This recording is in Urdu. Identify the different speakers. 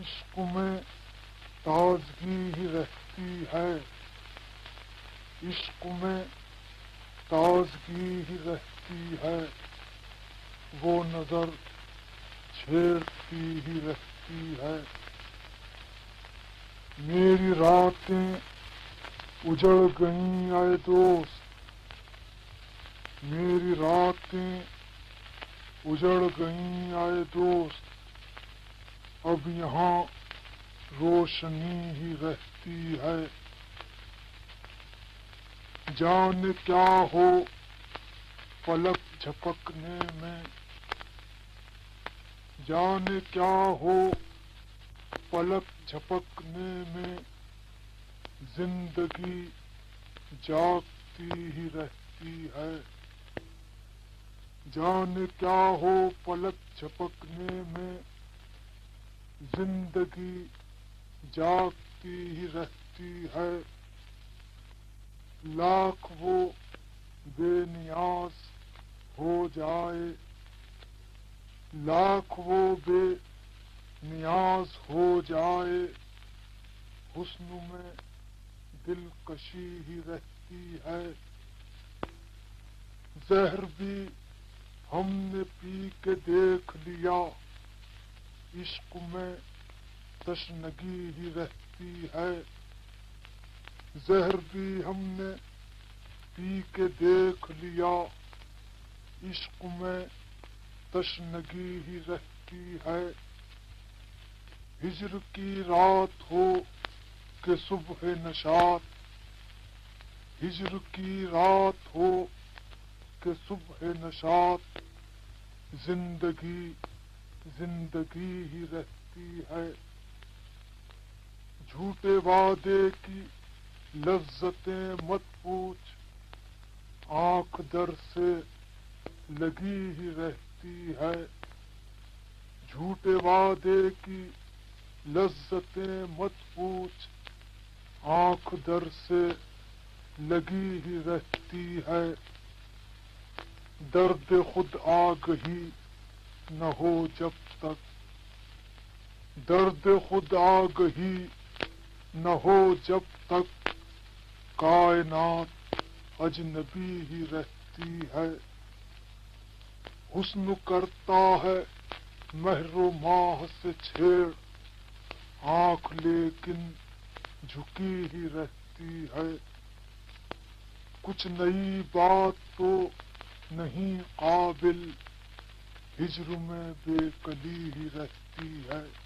Speaker 1: عشق میں تازگی ہی رہتی ہے، عشق میں تازگی ہی رہتی ہے، وہ نظر چھیڑتی ہی رہتی ہے۔ میری راتیں اجڑ گئیں اے دوست، میری راتیں اجڑ گئیں اے دوست، اب یہاں روشنی ہی رہتی ہے۔ جانے کیا ہو پلک جھپکنے میں، جانے کیا ہو پلک جھپکنے میں، زندگی جاگتی ہی رہتی ہے۔ جانے کیا ہو پلک جھپکنے میں، زندگی جاگتی ہی رہتی ہے۔ لاکھ وہ بے نیاز ہو جائے، لاکھ وہ بے نیاز ہو جائے، حسن میں دلکشی ہی رہتی ہے۔ زہر بھی ہم نے پی کے دیکھ لیا، عشق میں تشنگی ہی رہتی ہے۔ زہر بھی ہم نے پی کے دیکھ لیا، عشق میں تشنگی ہی رہتی ہے۔ ہجر کی رات ہو کہ صبح نشاط، ہجر کی رات ہو کہ صبح نشاط، زندگی زندگی ہی رہتی ہے۔ جھوٹے وعدے کی لذتیں مت پوچھ، آنکھ در سے لگی ہی رہتی ہے۔ جھوٹے وعدے کی لذتیں مت پوچھ، آنکھ در سے لگی ہی رہتی ہے۔ درد خود آگہی نہ ہو جب تک، درد خود آگہی نہ ہو جب تک، کائنات اجنبی ہی رہتی ہے۔ حسن کرتا ہے مہر و ماہ سے چھیڑ، آنکھ لیکن جھکی ہی رہتی ہے۔ کچھ نئی بات تو نہیں قابل، ہجر میں بے کلی ہی رہتی ہے۔